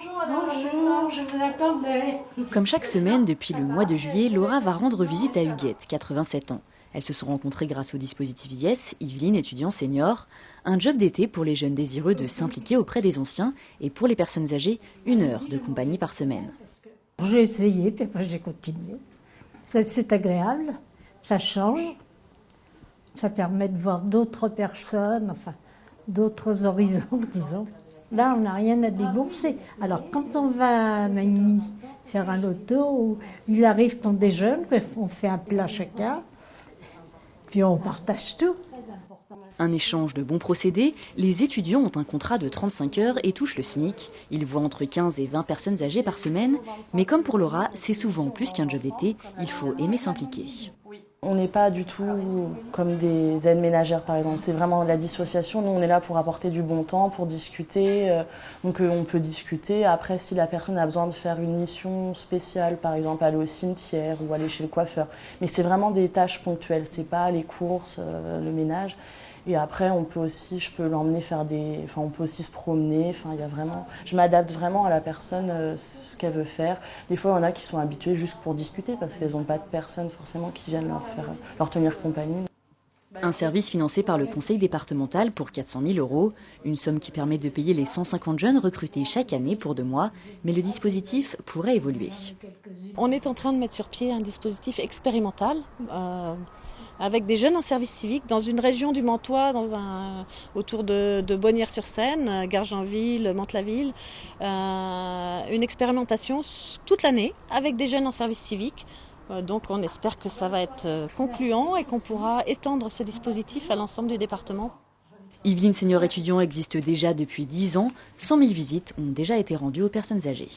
Bonjour, je vous attendais. Comme chaque semaine, depuis le mois de juillet, Laura va rendre visite à Huguette, 87 ans. Elles se sont rencontrées grâce au dispositif IS, Yveline étudiant senior, un job d'été pour les jeunes désireux de s'impliquer auprès des anciens et pour les personnes âgées, 1 heure de compagnie par semaine. J'ai essayé, puis après j'ai continué. C'est agréable, ça change, ça permet de voir d'autres personnes, enfin d'autres horizons, disons. Là, on n'a rien à débourser. Alors, quand on va à Magny faire un loto, il arrive qu'on déjeune, on fait un plat chacun, puis on partage tout. Un échange de bons procédés, les étudiants ont un contrat de 35 heures et touchent le SMIC. Ils voient entre 15 et 20 personnes âgées par semaine. Mais comme pour Laura, c'est souvent plus qu'un job d'été, il faut aimer s'impliquer. On n'est pas du tout comme des aides ménagères par exemple, c'est vraiment la dissociation. Nous on est là pour apporter du bon temps, pour discuter, donc on peut discuter. Après si la personne a besoin de faire une mission spéciale, par exemple aller au cimetière ou aller chez le coiffeur, mais c'est vraiment des tâches ponctuelles, c'est pas les courses, le ménage. Et après, je peux l'emmener faire on peut aussi se promener. Enfin, je m'adapte vraiment à la personne, ce qu'elle veut faire. Des fois, il y en a qui sont habitués juste pour discuter parce qu'elles n'ont pas de personne forcément qui viennent leur tenir compagnie. Un service financé par le conseil départemental pour 400 000 €, une somme qui permet de payer les 150 jeunes recrutés chaque année pour 2 mois, mais le dispositif pourrait évoluer. On est en train de mettre sur pied un dispositif expérimental avec des jeunes en service civique dans une région du Mantois, autour de Bonnières-sur-Seine, Gargenville, Mantes-la-Ville. Une expérimentation toute l'année avec des jeunes en service civique. Donc on espère que ça va être concluant et qu'on pourra étendre ce dispositif à l'ensemble du département. Yveline Senior Étudiant existe déjà depuis 10 ans. 100 000 visites ont déjà été rendues aux personnes âgées.